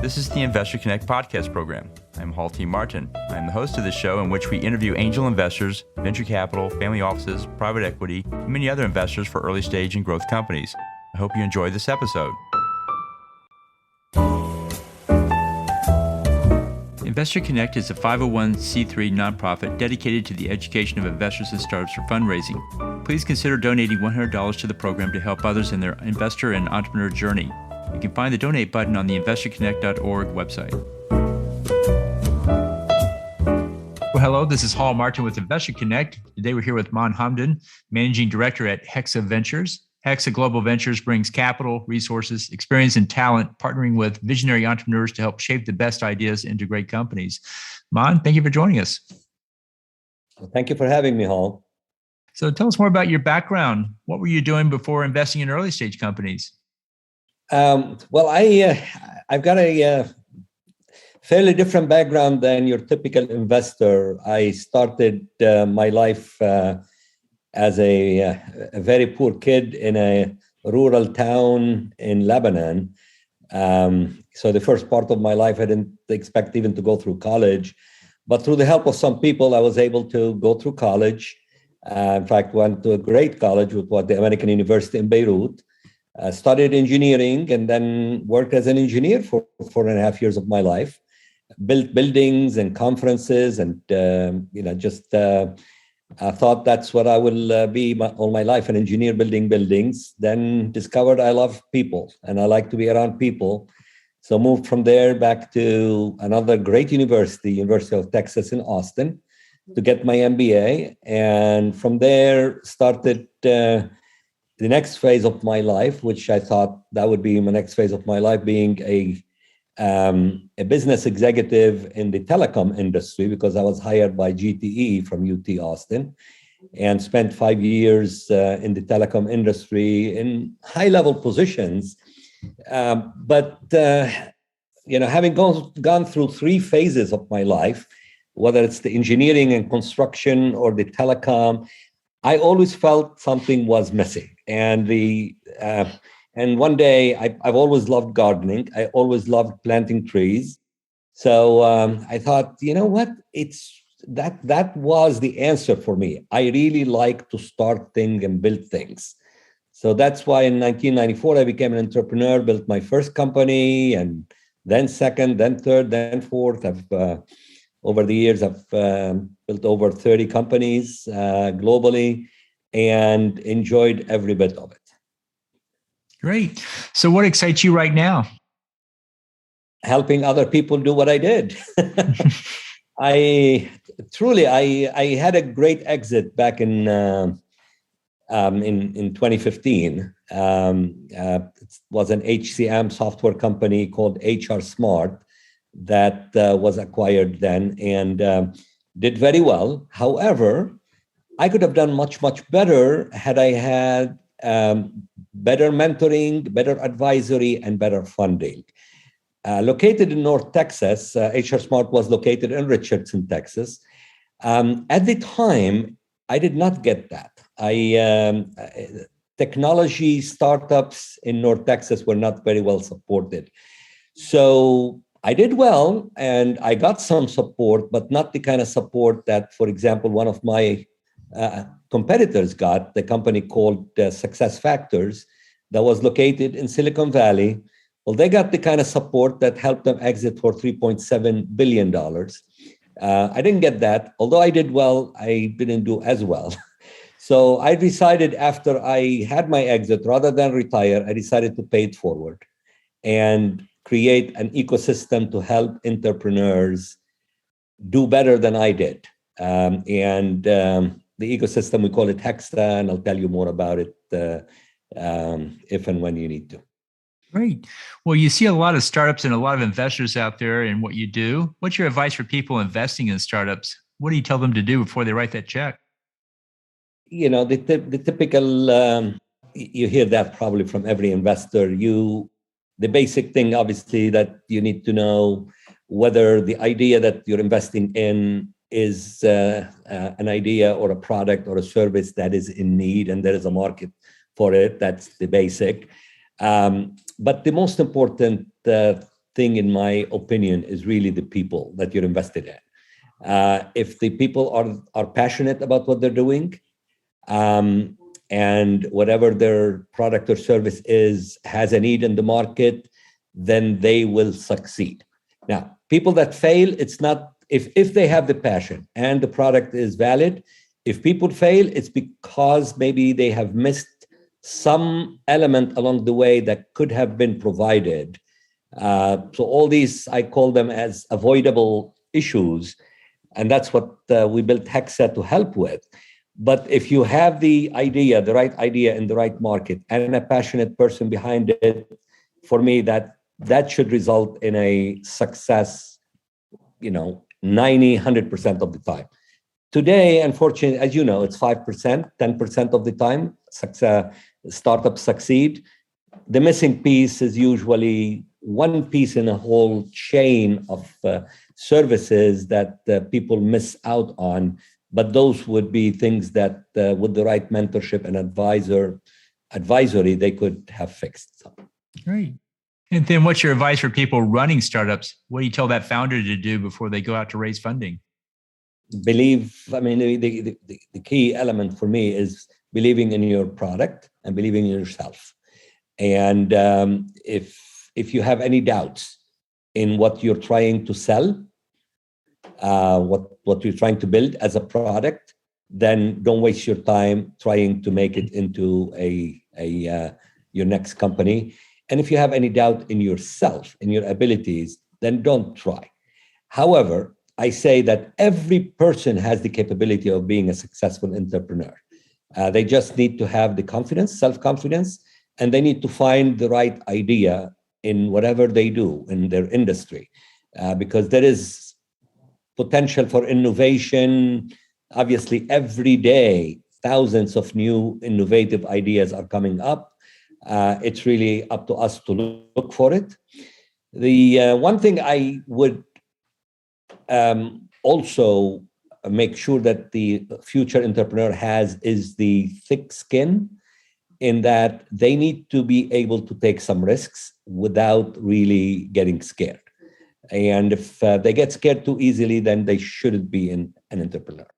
This is the Investor Connect podcast program. I'm Hall T. Martin. I'm the host of the show in which we interview angel investors, venture capital, family offices, private equity, and many other investors for early stage and growth companies. I hope you enjoy this episode. Investor Connect is a 501c3 nonprofit dedicated to the education of investors and startups for fundraising. Please consider donating $100 to the program to help others in their investor and entrepreneur journey. You can find the donate button on the investorconnect.org website. Well, hello, this is Hall Martin with Investor Connect. Today we're here with Maan, Hamdan, Managing Director at Hexa Ventures. Hexa Global Ventures brings capital, resources, experience, and talent, partnering with visionary entrepreneurs to help shape the best ideas into great companies. Maan, thank you for joining us. Well, thank you for having me, Hall. So tell us more about your background. What were you doing before investing in early stage companies? I've got a fairly different background than your typical investor. I started my life as a very poor kid in a rural town in Lebanon. So the first part of my life, I didn't expect even to go through college. But through the help of some people, I was able to go through college. In fact, went to a great college, which was the American University in Beirut. Studied engineering and then worked as an engineer for 4.5 years of my life. Built buildings and conferences and, I thought that's what I will be all my life, an engineer building buildings. Then discovered I love people and I like to be around people. So moved from there back to another great university, University of Texas in Austin, to get my MBA. And from there started the next phase of my life, which I thought that would be my next phase of my life, being a business executive in the telecom industry, because I was hired by GTE from UT Austin and spent 5 years in the telecom industry in high-level positions. Having gone through 3 phases of my life, whether it's the engineering and construction or the telecom, I always felt something was missing. And one day, I've always loved gardening. I always loved planting trees. So I thought, you know what? That was the answer for me. I really like to start things and build things. So that's why in 1994, I became an entrepreneur, built my first company, and then second, then third, then fourth. Over the years, I've built over 30 companies globally and enjoyed every bit of it. Great. So what excites you right now? Helping other people do what I did. I had a great exit back in 2015. It was an HCM software company called HR Smart that was acquired then and did very well. However, I could have done much, much better had I had better mentoring, better advisory, and better funding. Located in North Texas, HR Smart was located in Richardson, Texas. At the time, I did not get that. Technology startups in North Texas were not very well supported. So I did well, and I got some support, but not the kind of support that, for example, one of my competitors got, the company called Success Factors that was located in Silicon Valley. Well, they got the kind of support that helped them exit for $3.7 billion. I didn't get that. Although I did well, I didn't do as well. So I decided after I had my exit, rather than retire, I decided to pay it forward and create an ecosystem to help entrepreneurs do better than I did. The ecosystem, we call it Hexa, and I'll tell you more about it if and when you need to. Great. Well, you see a lot of startups and a lot of investors out there in what you do. What's your advice for people investing in startups? What do you tell them to do before they write that check? You know, the typical, you hear that probably from every investor. The basic thing, obviously, that you need to know whether the idea that you're investing in is an idea or a product or a service that is in need and there is a market for it. That's the basic. But the most important thing, in my opinion, is really the people that you're invested in. If the people are passionate about what they're doing, and whatever their product or service is has a need in the market, then they will succeed. Now, people that fail, it's not if they have the passion and the product is valid. If people fail, it's because maybe they have missed some element along the way that could have been provided. So all these, I call them as avoidable issues. And that's what we built Hexa to help with. But if you have the idea, the right idea in the right market and a passionate person behind it, for me, that should result in a success, 100% of the time. Today, unfortunately, as you know, it's 5%, 10% of the time startups succeed. The missing piece is usually one piece in a whole chain of services that people miss out on. But those would be things that with the right mentorship and advisory, they could have fixed. Great. And then what's your advice for people running startups? What do you tell that founder to do before they go out to raise funding? The key element for me is believing in your product and believing in yourself. And if you have any doubts in what you're trying to sell, what you're trying to build as a product, then don't waste your time trying to make it into your next company. And if you have any doubt in yourself, in your abilities, then don't try. However, I say that every person has the capability of being a successful entrepreneur. They just need to have the confidence, self-confidence, and they need to find the right idea in whatever they do in their industry, because there is potential for innovation. Obviously, every day, thousands of new innovative ideas are coming up. It's really up to us to look for it. The one thing I would also make sure that the future entrepreneur has is the thick skin, in that they need to be able to take some risks without really getting scared. And if they get scared too easily, then they shouldn't be an entrepreneur.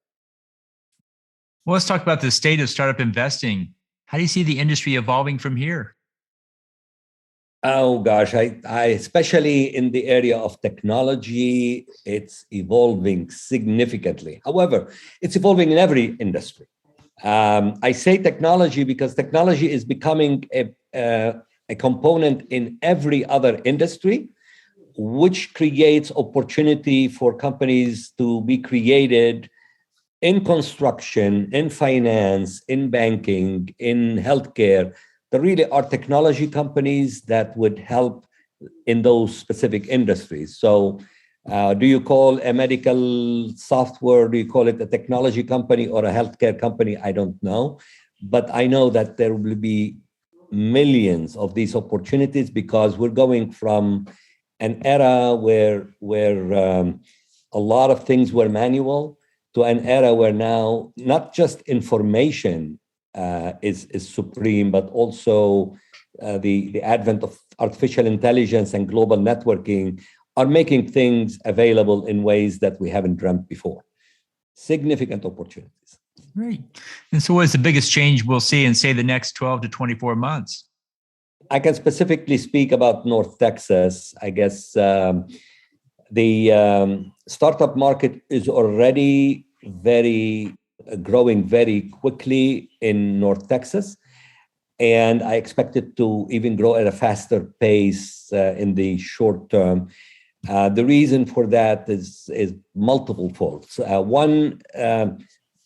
Well, let's talk about the state of startup investing. How do you see the industry evolving from here? Oh gosh, I especially in the area of technology, it's evolving significantly. However, it's evolving in every industry. I say technology because technology is becoming a component in every other industry, which creates opportunity for companies to be created in construction, in finance, in banking, in healthcare. There really are technology companies that would help in those specific industries. So do you call a medical software, do you call it a technology company or a healthcare company? I don't know. But I know that there will be millions of these opportunities, because we're going from an era where a lot of things were manual to an era where now not just information is supreme, but also the advent of artificial intelligence and global networking are making things available in ways that we haven't dreamt before. Significant opportunities. Great. And so what is the biggest change we'll see in, say, the next 12 to 24 months? I can specifically speak about North Texas. I guess the startup market is already growing very quickly in North Texas. And I expect it to even grow at a faster pace in the short term. The reason for that is multiple folds. One,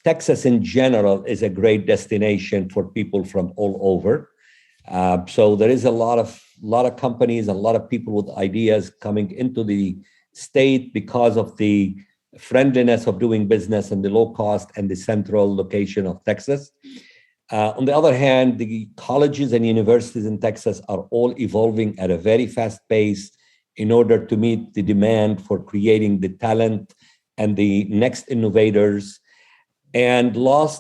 Texas in general is a great destination for people from all over. So there is a lot of companies, a lot of people with ideas coming into the state because of the friendliness of doing business and the low cost and the central location of Texas. On the other hand, the colleges and universities in Texas are all evolving at a very fast pace in order to meet the demand for creating the talent and the next innovators. And thirdly,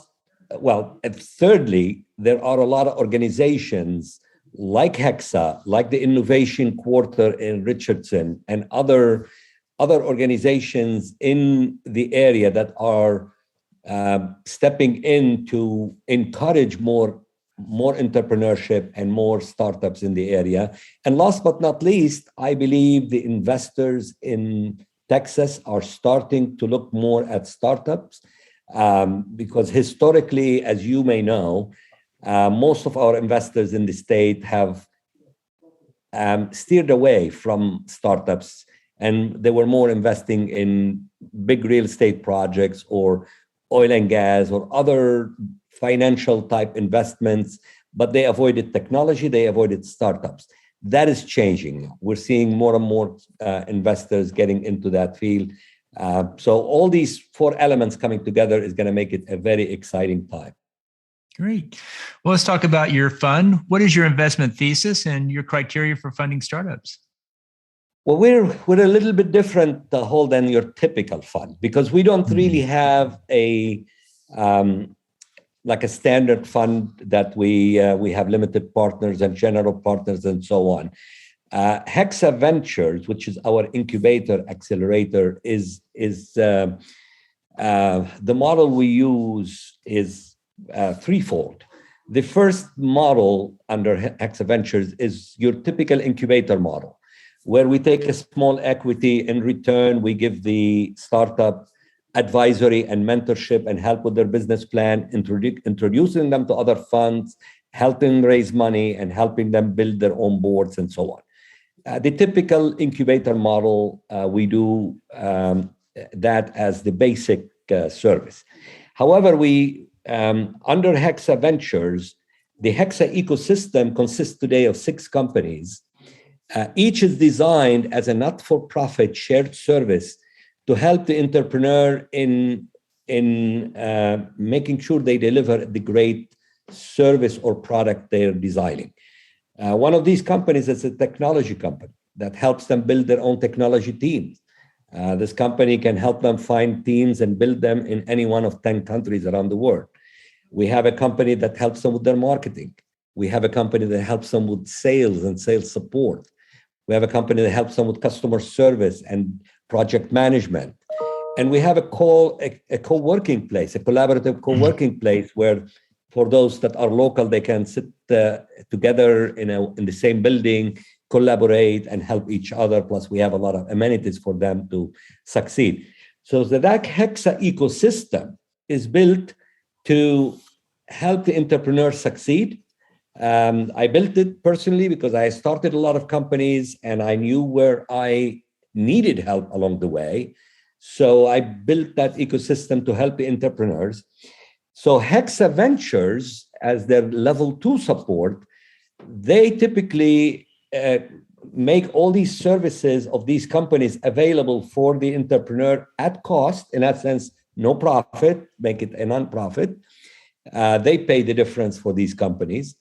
there are a lot of organizations like Hexa, like the Innovation Quarter in Richardson, and other organizations in the area that are stepping in to encourage more entrepreneurship and more startups in the area. And last but not least, I believe the investors in Texas are starting to look more at startups because historically, as you may know, most of our investors in the state have steered away from startups, and they were more investing in big real estate projects or oil and gas or other financial type investments, but they avoided technology, they avoided startups. That is changing. We're seeing more and more investors getting into that field. So all these four elements coming together is going to make it a very exciting time. Great. Well, let's talk about your fund. What is your investment thesis and your criteria for funding startups? Well, we're a little bit different whole than your typical fund because we don't really have a like a standard fund that we have limited partners and general partners and so on. Hexa Ventures, which is our incubator accelerator, is the model we use is threefold. The first model under Hexa Ventures is your typical incubator model, where we take a small equity. In return, we give the startup advisory and mentorship and help with their business plan, introducing them to other funds, helping raise money, and helping them build their own boards and so on. The typical incubator model, we do that as the basic service. However, we under Hexa Ventures, the Hexa ecosystem consists today of 6 companies. Each is designed as a not-for-profit shared service to help the entrepreneur in making sure they deliver the great service or product they're designing. One of these companies is a technology company that helps them build their own technology teams. This company can help them find teams and build them in any one of 10 countries around the world. We have a company that helps them with their marketing. We have a company that helps them with sales and sales support. We have a company that helps them with customer service and project management. And we have a co-working place, a collaborative co-working place where for those that are local, they can sit together in the same building, collaborate and help each other. Plus we have a lot of amenities for them to succeed. So the Hexa ecosystem is built to help the entrepreneur succeed. I built it personally because I started a lot of companies and I knew where I needed help along the way. So I built that ecosystem to help the entrepreneurs. So Hexa Ventures, as their level 2 support, they typically make all these services of these companies available for the entrepreneur at cost, in that sense, no profit, make it a non-profit. They pay the difference for these companies.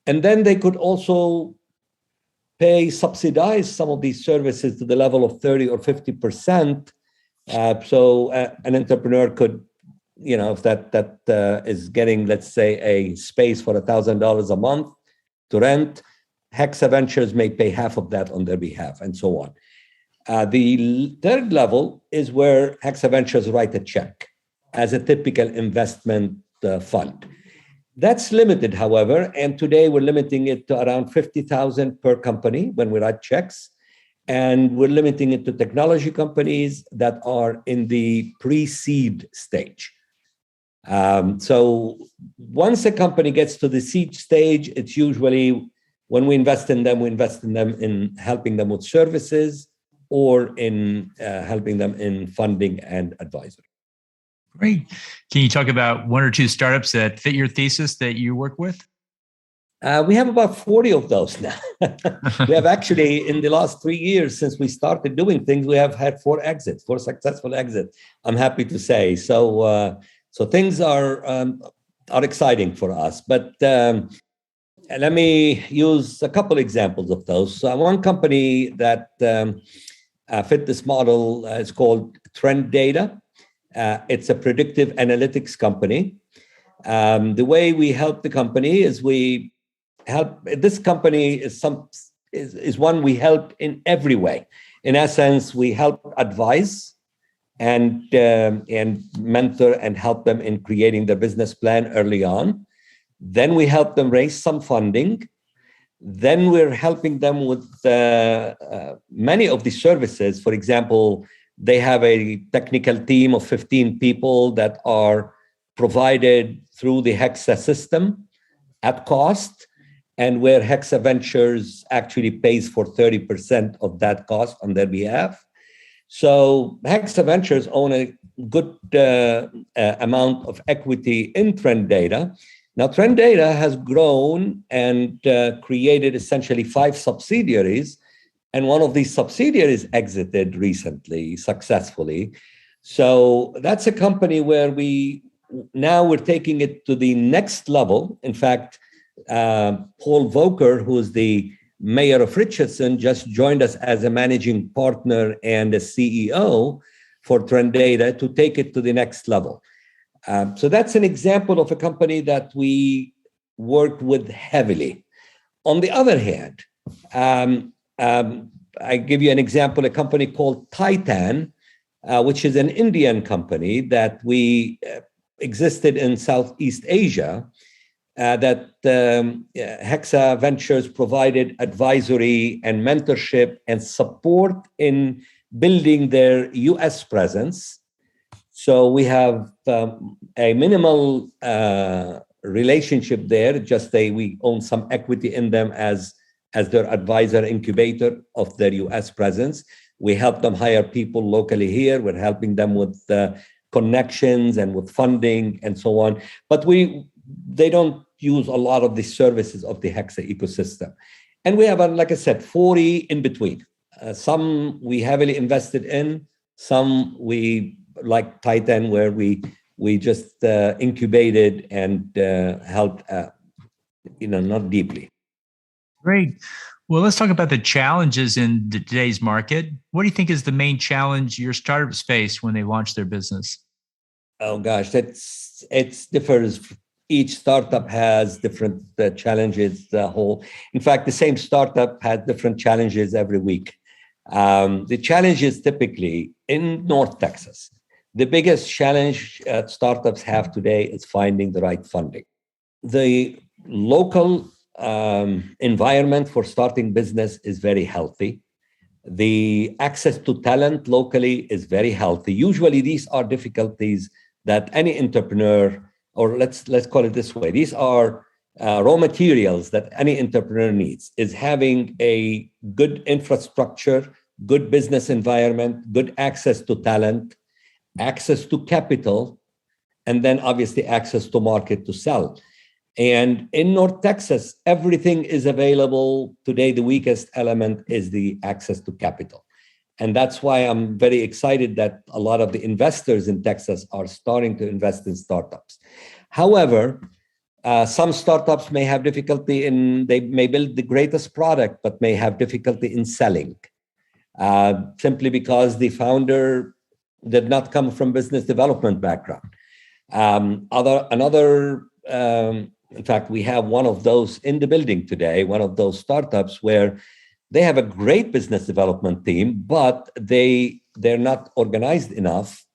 And then they could also subsidize some of these services to the level of 30 or 50%. So an entrepreneur could, if that is getting, let's say, a space for $1,000 a month to rent, Hexa Ventures may pay half of that on their behalf, and so on. The third level is where Hexa Ventures write a check as a typical investment fund. That's limited, however, and today we're limiting it to around $50,000 per company when we write checks, and we're limiting it to technology companies that are in the pre-seed stage. So once a company gets to the seed stage, it's usually when we invest in them in helping them with services or in helping them in funding and advisory. Great. Can you talk about one or two startups that fit your thesis that you work with? We have about 40 of those now. We have actually, in the last 3 years since we started doing things, we have had 4 successful exits, I'm happy to say. So things are exciting for us. But let me use a couple examples of those. So one company that fit this model is called Trend Data. It's a predictive analytics company. The way we help the company is we help. This company is one we help in every way. In essence, we help advise and mentor and help them in creating their business plan early on. Then we help them raise some funding. Then we're helping them with many of the services. For example, they have a technical team of 15 people that are provided through the Hexa system at cost, and where Hexa Ventures actually pays for 30% of that cost on their behalf. So Hexa Ventures own a good amount of equity in Trend Data. Now, Trend Data has grown and created essentially 5 subsidiaries, and one of these subsidiaries exited recently successfully. So that's a company where we're taking it to the next level. In fact, Paul Volcker, who is the mayor of Richardson, just joined us as a managing partner and a CEO for Trend Data to take it to the next level. So that's an example of a company that we worked with heavily. On the other hand, I give you an example, a company called Titan, which is an Indian company that we existed in Southeast Asia, that Hexa Ventures provided advisory and mentorship and support in building their US presence. So we have a minimal relationship there, just we own some equity in them as their advisor incubator of their US presence. We help them hire people locally here. We're helping them with connections and with funding and so on. But they don't use a lot of the services of the Hexa ecosystem. And we have, like I said, 40 in between. Some we heavily invested in, some we, like Titan, where we just incubated and helped, not deeply. Great. Well, let's talk about the challenges in today's market. What do you think is the main challenge your startups face when they launch their business? Oh gosh, it differs. Each startup has different challenges. In fact, the same startup has different challenges every week. The challenges typically in North Texas, the biggest challenge startups have today is finding the right funding. The local environment for starting business is very healthy. The access to talent locally is very healthy. Usually these are difficulties that any entrepreneur, or let's call it this way, these are raw materials that any entrepreneur needs, is having a good infrastructure, good business environment, good access to talent, access to capital, and then obviously access to market to sell. And in North Texas, everything is available. Today, the weakest element is the access to capital. And that's why I'm very excited that a lot of the investors in Texas are starting to invest in startups. However, some startups may have difficulty they may build the greatest product, but may have difficulty in selling, simply because the founder did not come from business development background. In fact, we have one of those in the building today, one of those startups where they have a great business development team, but they're not organized enough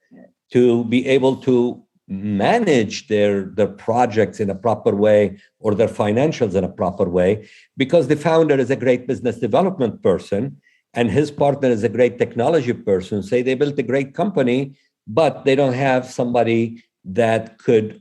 to be able to manage their projects in a proper way or their financials in a proper way, because the founder is a great business development person and his partner is a great technology person. Say they built a great company, but they don't have somebody that could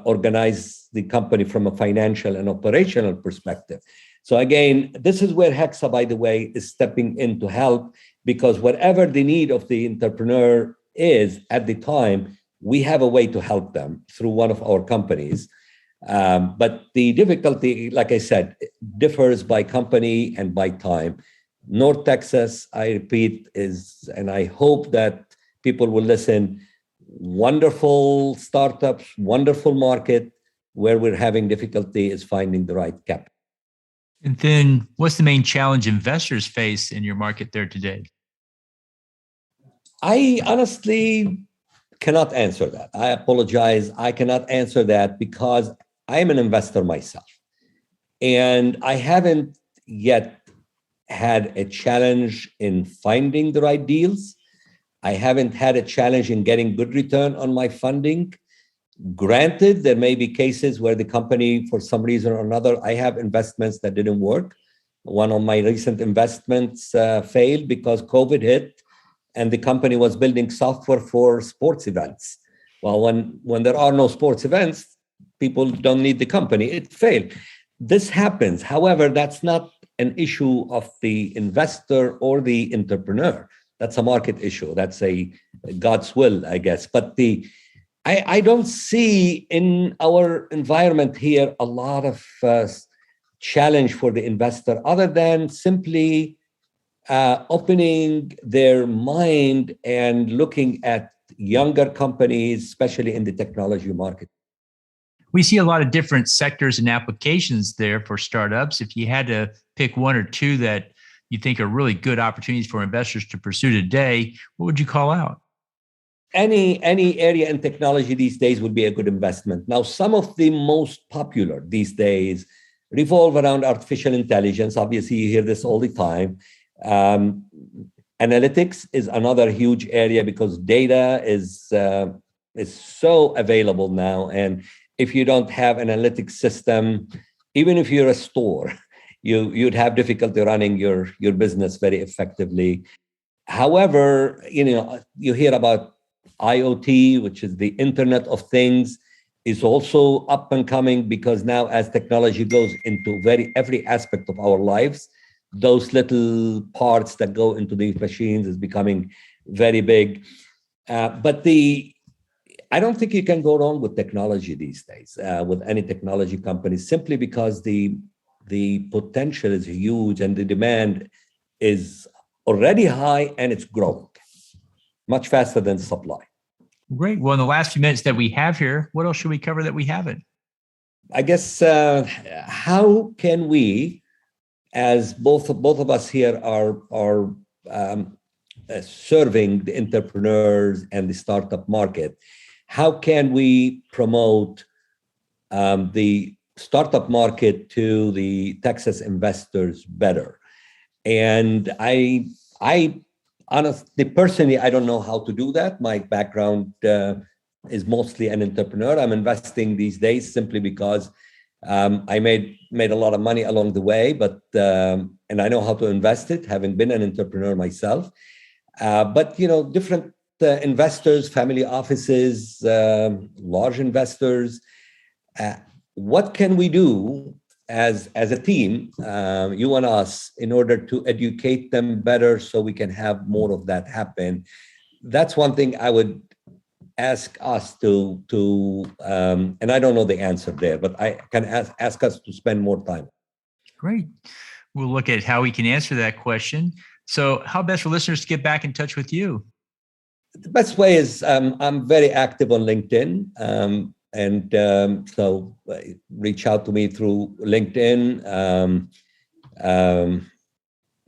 organize the company from a financial and operational perspective. So again, this is where Hexa, by the way, is stepping in to help, because whatever the need of the entrepreneur is at the time, we have a way to help them through one of our companies. But the difficulty, like I said, differs by company and by time. North Texas, I repeat, is, and I hope that people will listen, wonderful startups, wonderful market. Where we're having difficulty is finding the right capital. And then what's the main challenge investors face in your market there today? I honestly cannot answer that. I apologize. I cannot answer that because I'm an investor myself. And I haven't yet had a challenge in finding the right deals. I haven't had a challenge in getting good return on my funding. Granted, there may be cases where the company, for some reason or another, I have investments that didn't work. One of my recent investments failed because COVID hit, and the company was building software for sports events. Well, when there are no sports events, people don't need the company. It failed. This happens. However, that's not an issue of the investor or the entrepreneur. That's a market issue. That's a God's will, I guess. But I don't see in our environment here a lot of challenge for the investor other than simply opening their mind and looking at younger companies, especially in the technology market. We see a lot of different sectors and applications there for startups. If you had to pick one or two that you think are really good opportunities for investors to pursue today, what would you call out? Any area in technology these days would be a good investment. Now, some of the most popular these days revolve around artificial intelligence. Obviously, you hear this all the time. Analytics is another huge area because data is so available now. And if you don't have an analytics system, even if you're a store, you'd have difficulty running your business very effectively. However, you hear about IoT, which is the Internet of Things, is also up and coming because now as technology goes into every aspect of our lives, those little parts that go into these machines is becoming very big. But I don't think you can go wrong with technology these days, with any technology company, simply because the potential is huge and the demand is already high and it's growing much faster than supply. Great. Well, in the last few minutes that we have here, what else should we cover that we haven't? I guess how can we, as both of us here are serving the entrepreneurs and the startup market, how can we promote the startup market to the Texas investors better? And I honestly, personally, I don't know how to do that. My background is mostly an entrepreneur. I'm investing these days simply because I made a lot of money along the way, but and I know how to invest it, having been an entrepreneur myself. But different investors, family offices, large investors. What can we do as a team, you and us, in order to educate them better so we can have more of that happen? That's one thing I would ask us to and I don't know the answer there, but I can ask us to spend more time. Great. We'll look at how we can answer that question. So how best for listeners to get back in touch with you? The best way is I'm very active on LinkedIn. So reach out to me through LinkedIn.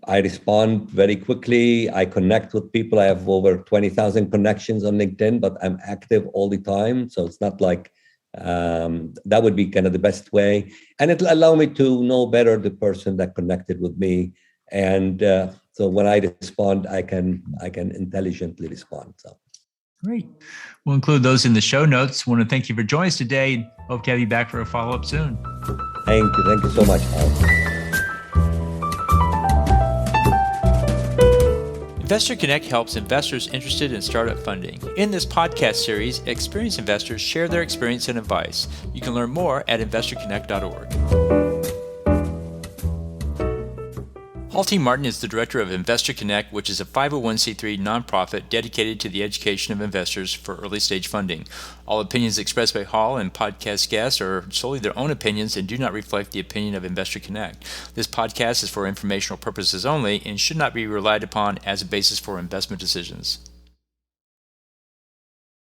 I respond very quickly. I connect with people. I have over 20,000 connections on LinkedIn, but I'm active all the time. So it's not like that would be kind of the best way. And it'll allow me to know better the person that connected with me. And so when I respond, I can intelligently respond. So. Great. We'll include those in the show notes. I want to thank you for joining us today. Hope to have you back for a follow-up soon. Thank you. Thank you so much, Al. Investor Connect helps investors interested in startup funding. In this podcast series, experienced investors share their experience and advice. You can learn more at investorconnect.org. Halty Martin is the director of Investor Connect, which is a 501c3 nonprofit dedicated to the education of investors for early stage funding. All opinions expressed by Hall and podcast guests are solely their own opinions and do not reflect the opinion of Investor Connect. This podcast is for informational purposes only and should not be relied upon as a basis for investment decisions.